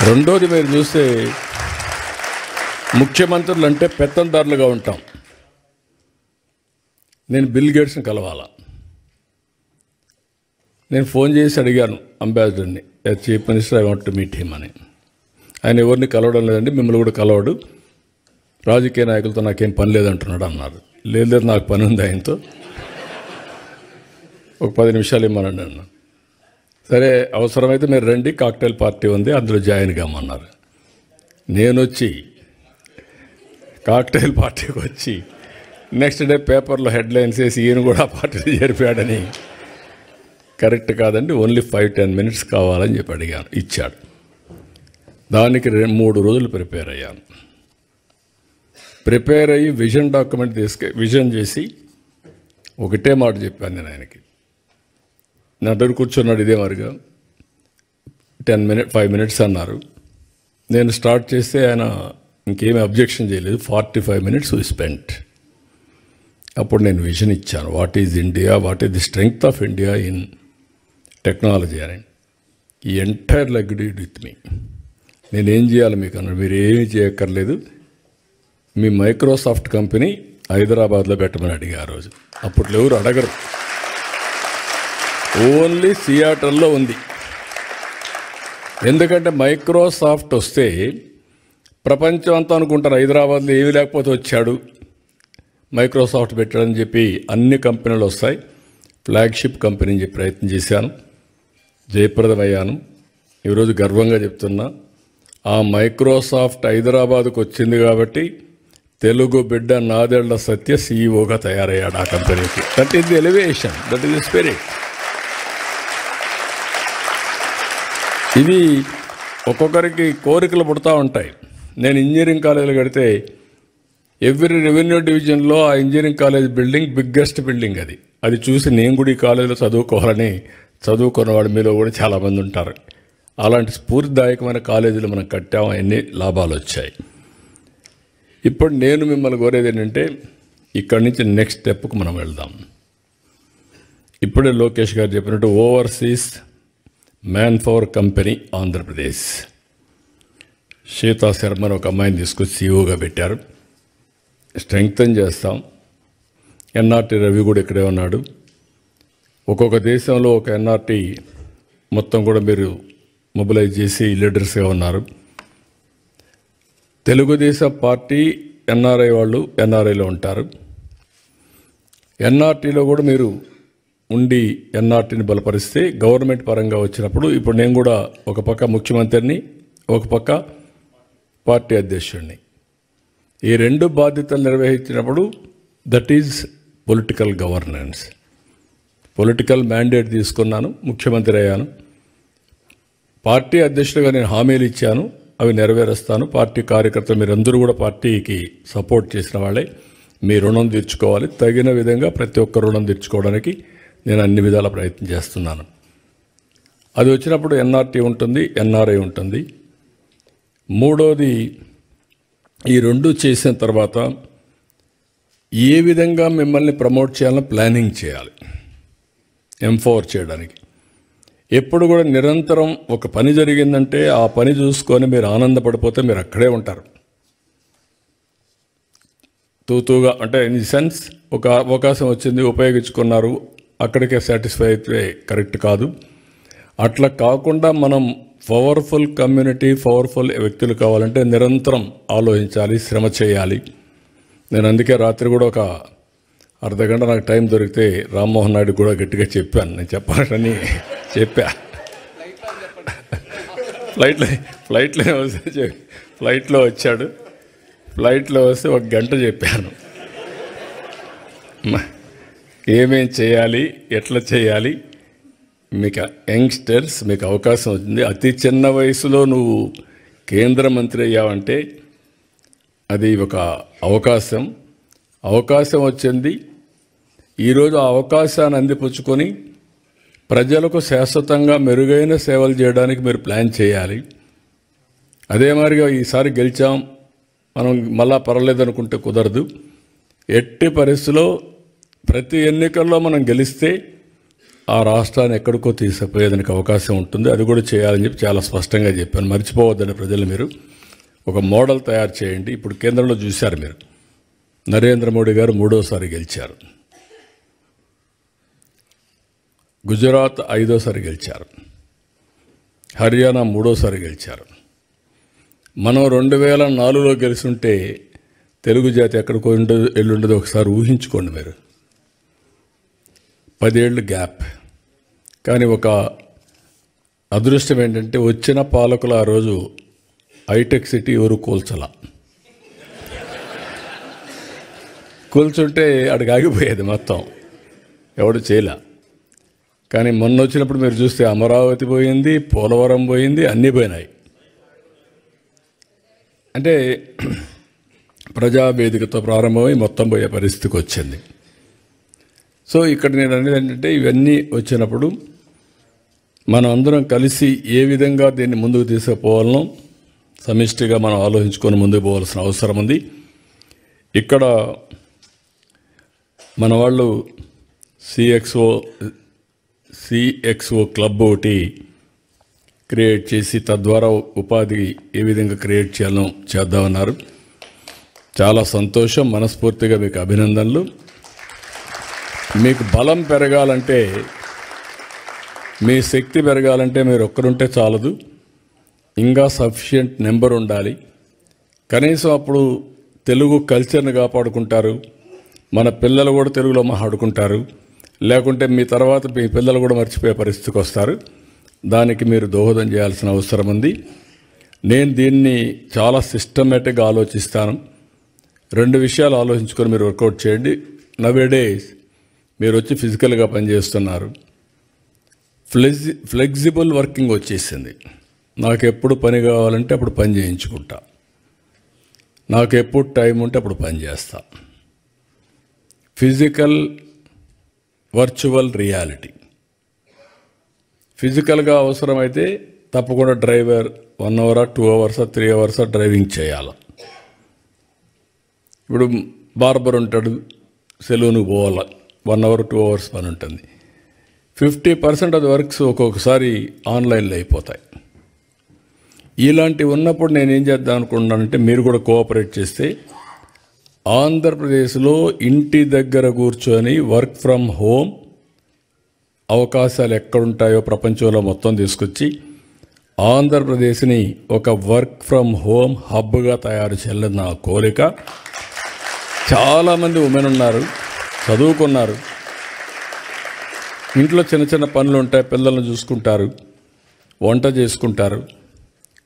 రెండోది, మీరు చూస్తే ముఖ్యమంత్రులు అంటే పెత్తందారులుగా ఉంటాం. నేను బిల్ గేట్స్ని కలవాలా, నేను ఫోన్ చేసి అడిగాను అంబాసిడర్ని, chief minister I want to meet him అని. ఆయన ఎవరిని కలవడం లేదండి, మిమ్మల్ని కూడా కలవడు, రాజకీయ నాయకులతో నాకేం పని లేదంటున్నాడు అన్నారు. లేదు నాకు పని ఉంది ఆయనతో. ఒక 10 నిమిషాలు ఇమ్మనండి అన్న. సరే అవసరమైతే మీరు రండి, కాక్టైల్ పార్టీ ఉంది, అందులో జాయిన్ కమ్మన్నారు. నేను వచ్చి కాక్టైల్ పార్టీకి వచ్చి నెక్స్ట్ డే పేపర్లో హెడ్లైన్స్ వేసి ఈయన కూడా పార్టీలో చేరిపాడని. కరెక్ట్ కాదండి, ఓన్లీ 5-10 మినిట్స్ కావాలని చెప్పి అడిగాను, ఇచ్చాడు. దానికి 3 రోజులు ప్రిపేర్ అయ్యాను. ప్రిపేర్ అయ్యి విజన్ డాక్యుమెంట్ విజన్ చేసి ఒకటే మాట చెప్పాను నేను ఆయనకి. నా దగ్గర కూర్చున్నాడు ఇదే మరిగా. 5 మినిట్స్ అన్నారు. నేను స్టార్ట్ చేస్తే ఆయన ఇంకేమీ అబ్జెక్షన్ చేయలేదు. 45 మినిట్స్ వీ స్పెంట్. అప్పుడు నేను విజన్ ఇచ్చాను, what is India, what is the strength of India in technology అని. ఈ ఎంటైర్ అగ్రీడ్ విత్ మీ. నేనేం చేయాలి మీకు అన్నాడు. మీరు ఏమీ చేయక్కర్లేదు, మీ మైక్రోసాఫ్ట్ కంపెనీ హైదరాబాద్లో పెట్టమని అడిగా ఆ రోజు. అప్పట్లో ఎవరు అడగరు, ఓన్లీ సియాటల్లో ఉంది. ఎందుకంటే మైక్రోసాఫ్ట్ వస్తే ప్రపంచం అంతా అనుకుంటారు హైదరాబాద్లో ఏమీ లేకపోతే వచ్చాడు, మైక్రోసాఫ్ట్ పెట్టాడని చెప్పి అన్ని కంపెనీలు వస్తాయి. ఫ్లాగ్షిప్ కంపెనీ చెప్పి ప్రయత్నం చేశాను, జయప్రదమయ్యాను. ఈరోజు గర్వంగా చెప్తున్నా, ఆ మైక్రోసాఫ్ట్ హైదరాబాద్కు వచ్చింది కాబట్టి తెలుగు బిడ్డ నాదెళ్ల సత్య సీఈఓగా తయారయ్యాడు ఆ కంపెనీకి. That is the elevation, that is the spirit. ఇది ఒక్కొక్కరికి కోరికలు పుడతా ఉంటాయి. నేను ఇంజనీరింగ్ కాలేజీలు కడితే ఎవ్రీ రెవెన్యూ డివిజన్లో ఆ engineering college building biggest building. అది చూసి నేను కూడా ఈ కాలేజీలో చదువుకోవాలని చదువుకున్నవాడు మీలో కూడా చాలామంది ఉంటారు. అలాంటి స్ఫూర్తిదాయకమైన కాలేజీలు మనం కట్టాము, ఎన్ని లాభాలు వచ్చాయి. ఇప్పుడు నేను మిమ్మల్ని కోరేది ఏంటంటే, ఇక్కడి నుంచి నెక్స్ట్ స్టెప్కు మనం వెళ్దాం. ఇప్పుడే లోకేష్ గారు చెప్పినట్టు overseas manpower company Andhra Pradesh, Sita శర్మని ఒక అమ్మాయిని తీసుకొచ్చి సీఈఓగా పెట్టారు. స్ట్రెంగ్తన్ చేస్తాం. ఎన్ఆర్టీ రవి కూడా ఇక్కడే ఉన్నాడు. ఒక్కొక్క దేశంలో ఒక ఎన్ఆర్టీ మొత్తం కూడా మీరు మొబిలైజ్ చేసి లీడర్స్గా ఉన్నారు. తెలుగుదేశం పార్టీ ఎన్ఆర్ఐ వాళ్ళు ఎన్ఆర్ఐలో ఉంటారు. ఎన్ఆర్టీలో కూడా మీరు ఉండి ఎన్ఆర్టీని బలపరిస్తే గవర్నమెంట్ పరంగా వచ్చినప్పుడు, ఇప్పుడు నేను కూడా ఒక పక్క ముఖ్యమంత్రిని, ఒక పక్క పార్టీ అధ్యక్షుడిని, ఈ 2 బాధ్యతలు నిర్వహించినప్పుడు that is political governance. Political mandate తీసుకున్నాను, ముఖ్యమంత్రి అయ్యాను. పార్టీ అధ్యక్షుడిగా నేను హామీలు ఇచ్చాను, అవి నెరవేరుస్తాను. పార్టీ కార్యకర్తలు మీరందరూ కూడా పార్టీకి సపోర్ట్ చేసిన వాళ్ళే. మీ రుణం తీర్చుకోవాలి. తగిన విధంగా ప్రతి ఒక్క రుణం తీర్చుకోవడానికి నేను అన్ని విధాల ప్రయత్నం చేస్తున్నాను. అది వచ్చినప్పుడు ఎన్ఆర్టీ ఉంటుంది, ఎన్ఆర్ఐ ఉంటుంది. మూడోది, ఈ 2 చేసిన తర్వాత ఏ విధంగా మిమ్మల్ని ప్రమోట్ చేయాలని ప్లానింగ్ చేయాలి, ఎంపవర్ చేయడానికి. ఎప్పుడు కూడా నిరంతరం ఒక పని జరిగిందంటే ఆ పని చూసుకొని మీరు ఆనందపడిపోతే మీరు అక్కడే ఉంటారు. తూతూగా అంటే ఇన్ ది సెన్స్, ఒక అవకాశం వచ్చింది, ఉపయోగించుకున్నారు, అక్కడికే సాటిస్ఫై అయితే కరెక్ట్ కాదు. అట్లా కాకుండా మనం పవర్ఫుల్ కమ్యూనిటీ, పవర్ఫుల్ వ్యక్తులు కావాలంటే నిరంతరం ఆలోచించాలి, శ్రమ చేయాలి. నేను అందుకే రాత్రి కూడా ఒక అర్ధగంట నాకు టైం దొరికితే రామ్మోహన్ నాయుడు కూడా గట్టిగా చెప్పాను, నేను చెప్పాలని చెప్పా. ఫ్లైట్లో వచ్చాడు. ఫ్లైట్లో వస్తే 1 గంట చెప్పాను, ఏమేం చేయాలి, ఎట్లా చేయాలి. మీకు యంగ్స్టర్స్, మీకు అవకాశం వచ్చింది. అతి చిన్న వయసులో నువ్వు కేంద్ర మంత్రి అయ్యావంటే అది ఒక అవకాశం వచ్చింది. ఈరోజు ఆ అవకాశాన్ని అందిపుచ్చుకొని ప్రజలకు శాశ్వతంగా మెరుగైన సేవలు చేయడానికి మీరు ప్లాన్ చేయాలి. అదే మాదిరిగా ఈసారి గెలిచాం, మనం మళ్ళా పర్వాలేదనుకుంటే కుదరదు. ఎట్టి పరిస్థితిలో ప్రతి ఎన్నికల్లో మనం గెలిస్తే ఆ రాష్ట్రాన్ని ఎక్కడికో తీసుకుపోయేదానికి అవకాశం ఉంటుంది. అది కూడా చేయాలని చెప్పి చాలా స్పష్టంగా చెప్పాను. మర్చిపోవద్దని ప్రజలు, మీరు ఒక మోడల్ తయారు చేయండి. ఇప్పుడు కేంద్రంలో చూశారు మీరు, నరేంద్ర మోడీ గారు 3వసారి గెలిచారు, గుజరాత్ 5వసారి గెలిచారు, హర్యానా 3వసారి గెలిచారు. మనం 2004లో గెలుచుంటే తెలుగు జాతి ఎక్కడికో ఎల్లుండదో ఒకసారి ఊహించుకోండి మీరు. 10 ఏళ్ళు గ్యాప్. కానీ ఒక అదృష్టం ఏంటంటే వచ్చిన పాలకులు ఆ రోజు హైటెక్ సిటీ ఎవరు కూల్చుంటే అడిగి ఆగిపోయేది మొత్తం, ఎవడు చేయలే. కానీ మొన్న వచ్చినప్పుడు మీరు చూస్తే అమరావతి పోయింది, పోలవరం పోయింది, అన్నీ పోయినాయి. అంటే ప్రజావేదికతో ప్రారంభమై మొత్తం పోయే పరిస్థితికి వచ్చింది. సో ఇక్కడ నేను అనేది ఏంటంటే ఇవన్నీ వచ్చినప్పుడు మనం అందరం కలిసి ఏ విధంగా దీన్ని ముందుకు తీసుకుపోవాలనో సమిష్టిగా మనం ఆలోచించుకొని ముందుకు పోవాల్సిన అవసరం ఉంది. ఇక్కడ మన వాళ్ళు సిఎక్స్ఓ క్లబ్ ఒకటి క్రియేట్ చేసి తద్వారా ఉపాధి ఏ విధంగా క్రియేట్ చేయాలో చేద్దామన్నారు. చాలా సంతోషం, మనస్ఫూర్తిగా మీకు అభినందనలు. మీకు బలం పెరగాలంటే, మీ శక్తి పెరగాలంటే మీరు ఒక్కరుంటే చాలదు, ఇంకా సఫిషియెంట్ నెంబర్ ఉండాలి. కనీసం అప్పుడు తెలుగు కల్చర్ని కాపాడుకుంటారు, మన పిల్లలు కూడా తెలుగులో మాట్లాడుకుంటారు. లేకుంటే మీ తర్వాత మీ పిల్లలు కూడా మర్చిపోయే పరిస్థితికి వస్తారు. దానికి మీరు దోహదం చేయాల్సిన అవసరం ఉంది. నేను దీన్ని చాలా సిస్టమేటిక్గా ఆలోచిస్తాను. 2 విషయాలు ఆలోచించుకొని మీరు వర్కౌట్ చేయండి. నవేడేస్ మీరు వచ్చి ఫిజికల్గా పనిచేస్తున్నారు, ఫ్లెక్సిబుల్ వర్కింగ్ వచ్చేసింది. నాకు ఎప్పుడు పని కావాలంటే అప్పుడు పని చేయించుకుంటా, నాకు ఎప్పుడు టైం ఉంటే అప్పుడు పని చేస్తా. Physical virtual reality. ఫిజికల్గా అవసరమైతే తప్పకుండా driver 1 hour 2 hours 3 hours driving చేయాలి. ఇప్పుడు బార్బర్ ఉంటాడు, సెలూన్కి పోవాలి, 1 అవర్ 2 అవర్స్ పని ఉంటుంది. 50% ఆఫ్ వర్క్స్ ఒక్కొక్కసారి ఆన్లైన్లో అయిపోతాయి. ఇలాంటివి ఉన్నప్పుడు నేనేం చేద్దాం అనుకుంటున్నానంటే మీరు కూడా కోఆపరేట్ చేస్తే ఆంధ్రప్రదేశ్లో ఇంటి దగ్గర కూర్చొని వర్క్ ఫ్రమ్ హోమ్ అవకాశాలు ఎక్కడుంటాయో ప్రపంచంలో మొత్తం తీసుకొచ్చి ఆంధ్రప్రదేశ్ని ఒక వర్క్ ఫ్రమ్ హోమ్ హబ్గా తయారు చేయాలని నా కోరిక. చాలామంది ఉమెన్ ఉన్నారు, చదువుకున్నారు, ఇంట్లో చిన్న చిన్న పనులు ఉంటాయి, పిల్లల్ని చూసుకుంటారు, వంట చేసుకుంటారు.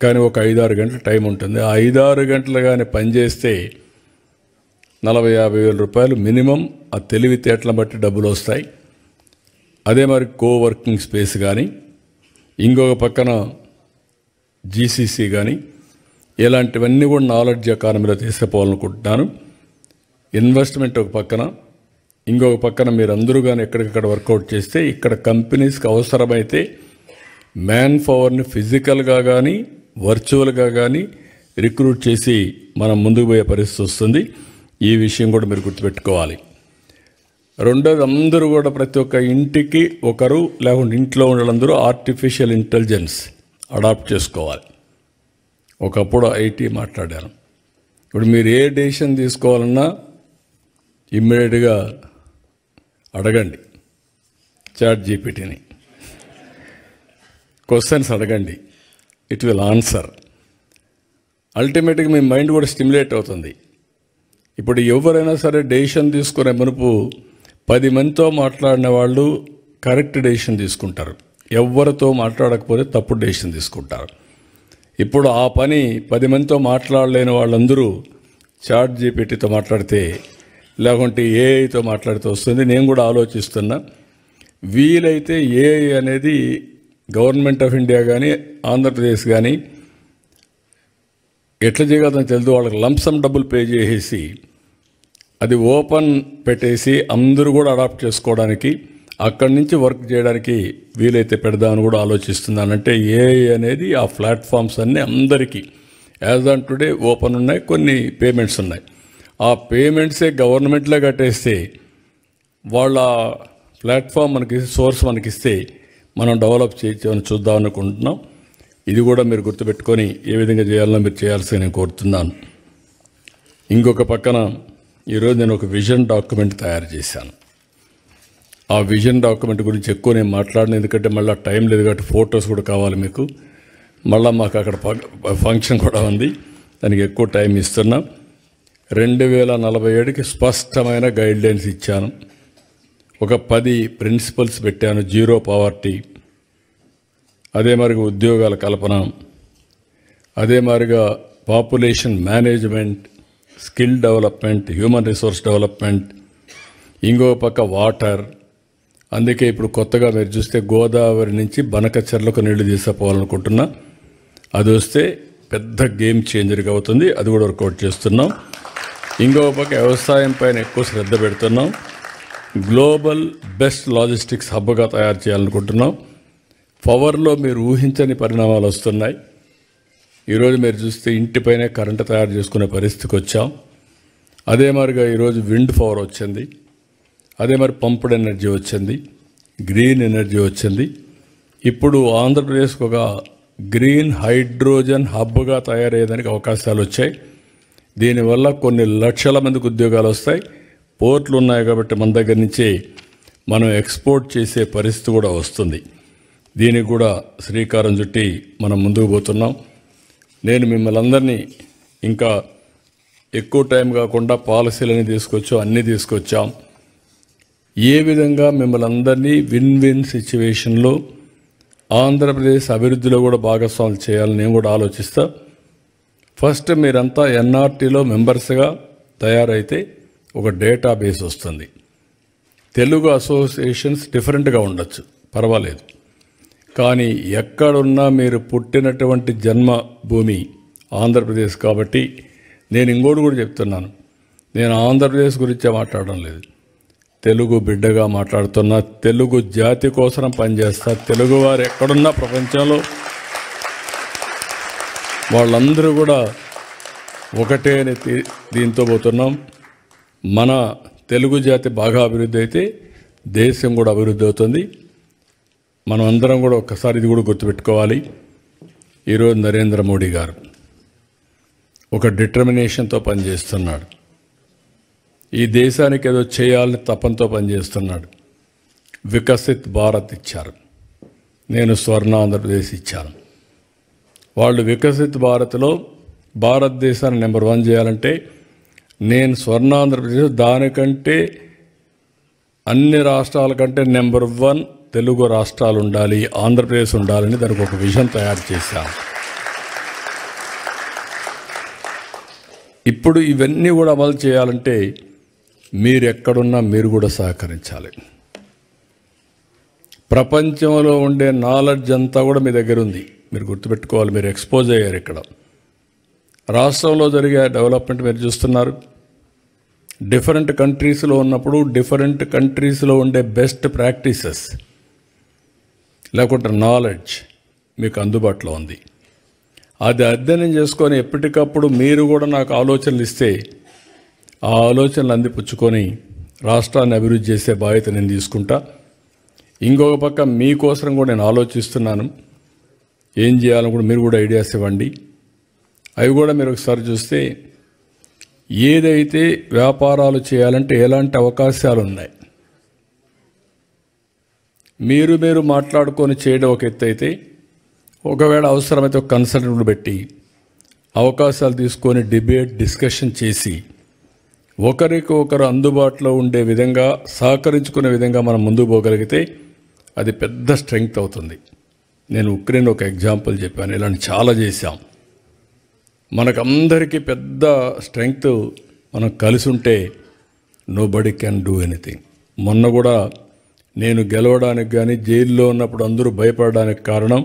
కానీ ఒక 5-6 గంటల టైం ఉంటుంది. ఆ 5-6 గంటలు కానీ పనిచేస్తే 40,000-50,000 రూపాయలు మినిమం ఆ తెలివితేటలను బట్టి డబ్బులు వస్తాయి. అదే మరి కోవర్కింగ్ స్పేస్ కానీ, ఇంకొక పక్కన జీసీసీ కానీ, ఇలాంటివన్నీ కూడా నాలెడ్జ్ ఎకానమీలో తీసుకుపోవాలనుకుంటున్నాను. ఇన్వెస్ట్మెంట్ ఒక పక్కన, ఇంకొక పక్కన మీరు అందరూ కానీ ఎక్కడికక్కడ వర్కౌట్ చేస్తే ఇక్కడ కంపెనీస్కి అవసరమైతే మ్యాన్ పవర్ని ఫిజికల్గా కానీ వర్చువల్గా కానీ రిక్రూట్ చేసి మనం ముందుకు పోయే పరిస్థితి వస్తుంది. ఈ విషయం కూడా మీరు గుర్తుపెట్టుకోవాలి. రెండోది, అందరూ కూడా ప్రతి ఒక్క ఇంటికి ఒకరు లేకుంటే ఇంట్లో ఉండాలందరూ ఆర్టిఫిషియల్ ఇంటెలిజెన్స్ అడాప్ట్ చేసుకోవాలి. ఒకప్పుడు ఐటీ మాట్లాడాను, ఇప్పుడు మీరు ఏ డెసిషన్ తీసుకోవాలన్నా ఇమ్మీడియట్గా అడగండి చాట్ జీపీటీని, క్వశ్చన్స్ అడగండి, ఇట్ విల్ ఆన్సర్. అల్టిమేట్గా మీ మైండ్ కూడా స్టిమ్యులేట్ అవుతుంది. ఇప్పుడు ఎవరైనా సరే డెసిషన్ తీసుకునే మునుపు 10 మందితో మాట్లాడిన వాళ్ళు కరెక్ట్ డెసిషన్ తీసుకుంటారు, ఎవరితో మాట్లాడకపోతే తప్పుడు డెసిషన్ తీసుకుంటారు. ఇప్పుడు ఆ పని 10 మందితో మాట్లాడలేని వాళ్ళందరూ చాట్ జీపీటీతో మాట్లాడితే లేకుంటే ఏఐతో మాట్లాడితే వస్తుంది. నేను కూడా ఆలోచిస్తున్నా, వీలైతే ఏఐ అనేది గవర్నమెంట్ ఆఫ్ ఇండియా కానీ ఆంధ్రప్రదేశ్ కానీ ఎట్లా చేయగలదని తెలియదు, వాళ్ళకి లంసమ్ డబ్బులు పే చేసేసి అది ఓపెన్ పెట్టేసి అందరూ కూడా అడాప్ట్ చేసుకోవడానికి, అక్కడి నుంచి వర్క్ చేయడానికి వీలైతే పెడదామని కూడా ఆలోచిస్తున్నానంటే ఏఐ అనేది ఆ ప్లాట్ఫామ్స్ అన్నీ అందరికీ యాజ్ ఆన్ టుడే ఓపెన్ ఉన్నాయి, కొన్ని పేమెంట్స్ ఉన్నాయి. ఆ పేమెంట్సే గవర్నమెంట్లో కట్టేస్తే వాళ్ళ ప్లాట్ఫామ్ మనకి సోర్స్ మనకిస్తే మనం డెవలప్ చేయొచ్చని చూద్దాం అనుకుంటున్నాం. ఇది కూడా మీరు గుర్తుపెట్టుకొని ఏ విధంగా చేయాలో మీరు చేయాల్సి నేను కోరుతున్నాను. ఇంకొక పక్కన ఈరోజు నేను ఒక విజన్ డాక్యుమెంట్ తయారు చేశాను. ఆ విజన్ డాక్యుమెంట్ గురించి ఎక్కువ నేను మాట్లాడిన, ఎందుకంటే మళ్ళీ టైం లేదు కాబట్టి ఫొటోస్ కూడా కావాలి మీకు. మళ్ళీ మాకు అక్కడ ఫంక్షన్ కూడా ఉంది, దానికి ఎక్కువ టైం ఇస్తున్నాం. 2047కి స్పష్టమైన గైడ్లైన్స్ ఇచ్చాను. ఒక 10 ప్రిన్సిపల్స్ పెట్టాను. జీరో పావర్టీ, అదే మరిగా ఉద్యోగాల కల్పన, అదే మరిగా population management, skill development, human resource development, ఇంకో పక్క వాటర్. అందుకే ఇప్పుడు కొత్తగా మీరు చూస్తే గోదావరి నుంచి బనకచెర్లకు నీళ్లు తీసుకుపోవాలనుకుంటున్నా. అది వస్తే పెద్ద గేమ్ చేంజర్గా అవుతుంది. అది కూడా వర్కౌట్ చేస్తున్నాం. ఇంకో పక్క వ్యవసాయం పైన ఎక్కువ శ్రద్ధ పెడుతున్నాం. గ్లోబల్ బెస్ట్ లాజిస్టిక్స్ హబ్గా తయారు చేయాలనుకుంటున్నాం. పవర్లో మీరు ఊహించని పరిణామాలు వస్తున్నాయి. ఈరోజు మీరు చూస్తే ఇంటిపైనే కరెంటు తయారు చేసుకునే పరిస్థితికి వచ్చాం. అదే మరిగా ఈరోజు విండ్ పవర్ వచ్చింది, అదే మరి పంప్డ్ ఎనర్జీ వచ్చింది, గ్రీన్ ఎనర్జీ వచ్చింది. ఇప్పుడు ఆంధ్రప్రదేశ్కి ఒక గ్రీన్ హైడ్రోజన్ హబ్గా తయారయ్యేదానికి అవకాశాలు వచ్చాయి. దీనివల్ల కొన్ని లక్షల మందికి ఉద్యోగాలు వస్తాయి. పోర్ట్లు ఉన్నాయి కాబట్టి మన దగ్గర నుంచి మనం ఎక్స్పోర్ట్ చేసే పరిస్థితి కూడా వస్తుంది. దీనికి కూడా శ్రీకారం చుట్టి మనం ముందుకు పోతున్నాం. నేను మిమ్మల్ని అందరినీ ఇంకా ఎక్కువ టైం కాకుండా పాలసీలని తీసుకొచ్చాం, అన్నీ తీసుకొచ్చాం. ఏ విధంగా మిమ్మల్ని అందరినీ విన్ విన్ సిచ్యువేషన్లో ఆంధ్రప్రదేశ్ అభివృద్ధిలో కూడా భాగస్వాములు చేయాలని నేను కూడా ఆలోచిస్తా. ఫస్ట్ మీరంతా ఎన్ఆర్టీలో మెంబర్స్గా తయారైతే ఒక డేటాబేస్ వస్తుంది. తెలుగు అసోసియేషన్స్ డిఫరెంట్గా ఉండొచ్చు, పర్వాలేదు. కానీ ఎక్కడున్నా మీరు పుట్టినటువంటి జన్మభూమి ఆంధ్రప్రదేశ్ కాబట్టి నేను ఇంకోటి కూడా చెప్తున్నాను. నేను ఆంధ్రప్రదేశ్ గురించే మాట్లాడడం లేదు, తెలుగు బిడ్డగా మాట్లాడుతున్నా. తెలుగు జాతి కోసం పనిచేస్తా. తెలుగువారు ఎక్కడున్నా ప్రపంచంలో వాళ్ళందరూ కూడా ఒకటే అని దీంతో పోతున్నాం. మన తెలుగు జాతి బాగా అభివృద్ధి అయితే దేశం కూడా అభివృద్ధి అవుతుంది. మనం అందరం కూడా ఒక్కసారి ఇది కూడా గుర్తుపెట్టుకోవాలి. ఈరోజు నరేంద్ర మోడీ గారు ఒక డిటర్మినేషన్తో పనిచేస్తున్నాడు. ఈ దేశానికి ఏదో చేయాలని తపంతో పనిచేస్తున్నాడు. వికసిత్ భారత్ ఇచ్చారు, నేను స్వర్ణ ఆంధ్రప్రదేశ్ ఇచ్చాను. వాళ్ళు వికసిత్ భారత్లో భారతదేశాన్ని నెంబర్ 1 చేయాలంటే నేను స్వర్ణ ఆంధ్రప్రదేశ్ దానికంటే అన్ని రాష్ట్రాల కంటే నెంబర్ 1 తెలుగు రాష్ట్రాలు ఉండాలి, ఆంధ్రప్రదేశ్ ఉండాలని దానికి ఒక విజన్ తయారు చేశాను. ఇప్పుడు ఇవన్నీ కూడా అమలు చేయాలంటే మీరు ఎక్కడున్నా మీరు కూడా సహకరించాలి. ప్రపంచంలో ఉండే నాలెడ్జ్ అంతా కూడా మీ దగ్గర ఉంది, మీరు గుర్తుపెట్టుకోవాలి. మీరు ఎక్స్పోజ్ అయ్యారు. ఇక్కడ రాష్ట్రంలో జరిగే డెవలప్మెంట్ మీరు చూస్తున్నారు. డిఫరెంట్ కంట్రీస్లో ఉన్నప్పుడు డిఫరెంట్ కంట్రీస్లో ఉండే బెస్ట్ ప్రాక్టీసెస్ లేకుంటే నాలెడ్జ్ మీకు అందుబాటులో ఉంది. అది అధ్యయనం చేసుకొని ఎప్పటికప్పుడు మీరు కూడా నాకు ఆలోచనలు ఇస్తే ఆ ఆలోచనలు అందిపుచ్చుకొని రాష్ట్రాన్ని అభివృద్ధి చేసే బాధ్యత నేను తీసుకుంటా. ఇంకొక పక్క మీకోసం కూడా నేను ఆలోచిస్తున్నాను. ఏం చేయాలని కూడా మీరు కూడా ఐడియాస్ ఇవ్వండి. అవి కూడా మీరు ఒకసారి చూస్తే ఏదైతే వ్యాపారాలు చేయాలంటే ఎలాంటి అవకాశాలు ఉన్నాయి, మీరు మాట్లాడుకొని చేయడం ఒక ఎత్తు అయితే, ఒకవేళ అవసరమైతే ఒక కన్సల్టెంట్లు పెట్టి అవకాశాలు తీసుకొని డిబేట్ డిస్కషన్ చేసి ఒకరికి ఒకరు అందుబాటులో ఉండే విధంగా సహకరించుకునే విధంగా మనం ముందుకు పోగలిగితే అది పెద్ద స్ట్రెంగ్త్ అవుతుంది. నేను ఉక్రెయిన్ ఒక ఎగ్జాంపుల్ చెప్పాను, ఇలాంటి చాలా చేశాం. మనకందరికీ పెద్ద స్ట్రెంగ్త్ మనం కలిసి ఉంటే నోబడీ క్యాన్ డూ ఎనీథింగ్. మొన్న కూడా నేను గెలవడానికి కానీ జైల్లో ఉన్నప్పుడు అందరూ భయపడడానికి కారణం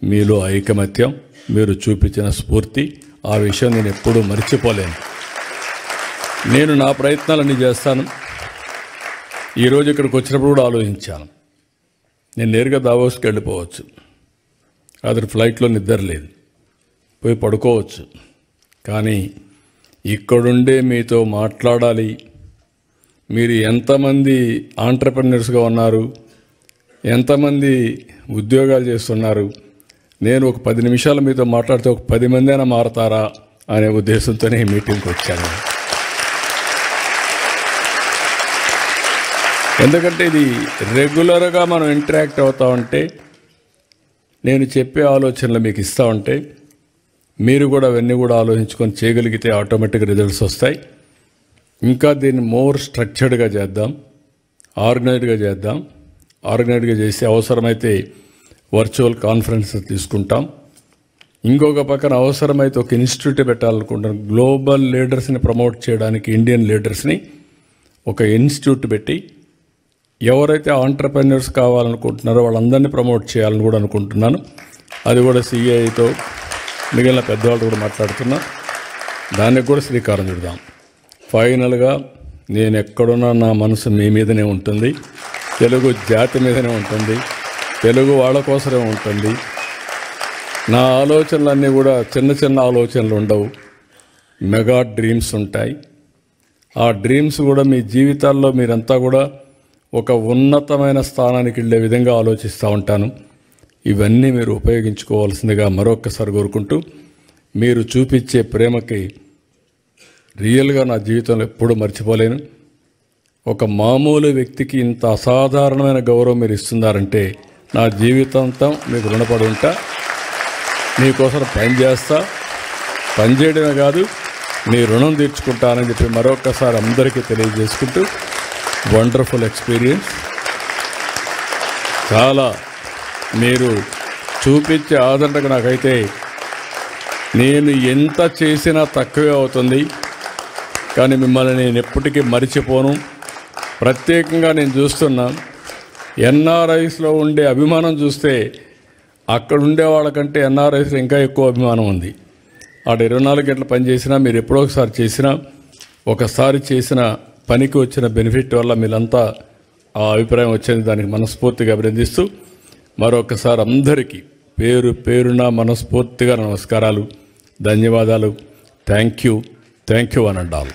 మీలో ఐకమత్యం, మీరు చూపించిన స్ఫూర్తి. ఆ విషయం నేను ఎప్పుడూ మర్చిపోలేను. నేను నా ప్రయత్నాలన్నీ చేస్తాను. ఈరోజు ఇక్కడికి వచ్చినప్పుడు కూడా ఆలోచించాను, నేను నేరుగా దావోస్కి వెళ్ళిపోవచ్చు, రాత్రి ఫ్లైట్లో నిద్ర లేదు, పోయి పడుకోవచ్చు. కానీ ఇక్కడుండే మీతో మాట్లాడాలి. మీరు ఎంతమంది ఆంట్రప్రెన్యూర్స్గా ఉన్నారు, ఎంతమంది ఉద్యోగాలు చేస్తున్నారు, నేను ఒక 10 నిమిషాలు మీతో మాట్లాడితే ఒక 10 మంది అయినా మారతారా అనే ఉద్దేశంతోనే ఈ మీటింగ్కి వచ్చాను. ఎందుకంటే ఇది రెగ్యులర్గా మనం ఇంటరాక్ట్ అవుతా ఉంటే, నేను చెప్పే ఆలోచనలు మీకు ఇస్తూ ఉంటే మీరు కూడా అవన్నీ కూడా ఆలోచించుకొని చేయగలిగితే ఆటోమేటిక్ రిజల్ట్స్ వస్తాయి. ఇంకా దీన్ని మోర్ స్ట్రక్చర్డ్గా చేద్దాం. ఆర్గనైజ్డ్గా చేద్దాం. ఆర్గనైజ్డ్గా చేసి అవసరమైతే వర్చువల్ కాన్ఫరెన్స్ తీసుకుంటాం. ఇంకొక పక్కన అవసరమైతే ఒక ఇన్స్టిట్యూట్ పెట్టాలనుకుంటున్నాం. గ్లోబల్ లీడర్స్ని ప్రమోట్ చేయడానికి ఇండియన్ లీడర్స్ని ఒక ఇన్స్టిట్యూట్ పెట్టి ఎవరైతే ఆంటర్ప్రెన్యూర్స్ కావాలనుకుంటున్నారో వాళ్ళందరినీ ప్రమోట్ చేయాలని కూడా అనుకుంటున్నాను. అది కూడా సిఐతో మిగిలిన పెద్దవాళ్ళు కూడా మాట్లాడుతున్నా. దానికి కూడా శ్రీకారం చుడదాం. ఫైనల్గా నేను ఎక్కడున్నా నా మనసు మీ మీదనే ఉంటుంది, తెలుగు జాతి మీదనే ఉంటుంది, తెలుగు వాళ్ళ కోసమే ఉంటుంది. నా ఆలోచనలన్నీ కూడా చిన్న చిన్న ఆలోచనలు ఉండవు, మెగా డ్రీమ్స్ ఉంటాయి. ఆ డ్రీమ్స్ కూడా మీ జీవితాల్లో మీరంతా కూడా ఒక ఉన్నతమైన స్థానానికి వెళ్ళే విధంగా ఆలోచిస్తూ ఉంటాను. ఇవన్నీ మీరు ఉపయోగించుకోవాల్సిందిగా మరొక్కసారి కోరుకుంటూ, మీరు చూపించే ప్రేమకి రియల్గా నా జీవితంలో ఎప్పుడూ మర్చిపోలేను. ఒక మామూలు వ్యక్తికి ఇంత అసాధారణమైన గౌరవం మీరు ఇస్తున్నారంటే నా జీవితాంతం మీకు రుణపడి ఉంటా. మీకోసం పనిచేస్తా, పనిచేయడమే కాదు మీ రుణం తీర్చుకుంటానని చెప్పి మరొక్కసారి అందరికీ తెలియజేసుకుంటూ, వండర్ఫుల్ ఎక్స్పీరియన్స్. చాలా మీరు చూపించే ఆదరణకు నాకైతే నేను ఎంత చేసినా తక్కువే అవుతుంది. కానీ మిమ్మల్ని నేను ఎప్పటికీ మరిచిపోను. ప్రత్యేకంగా నేను చూస్తున్నా ఎన్ఆర్ఐస్లో ఉండే అభిమానం చూస్తే అక్కడ ఉండే వాళ్ళకంటే ఎన్ఆర్ఐస్లో ఇంకా ఎక్కువ అభిమానం ఉంది. ఆడ 24 గంటలు పనిచేసినా, మీరు ఎప్పుడో ఒకసారి చేసినా, ఒకసారి చేసిన పనికి వచ్చిన బెనిఫిట్ వల్ల మీరంతా ఆ అభిప్రాయం వచ్చింది. దానికి మనస్ఫూర్తిగా అభినందిస్తూ మరొకసారి అందరికీ పేరు పేరున మనస్ఫూర్తిగా నమస్కారాలు, ధన్యవాదాలు. Thank you one and all.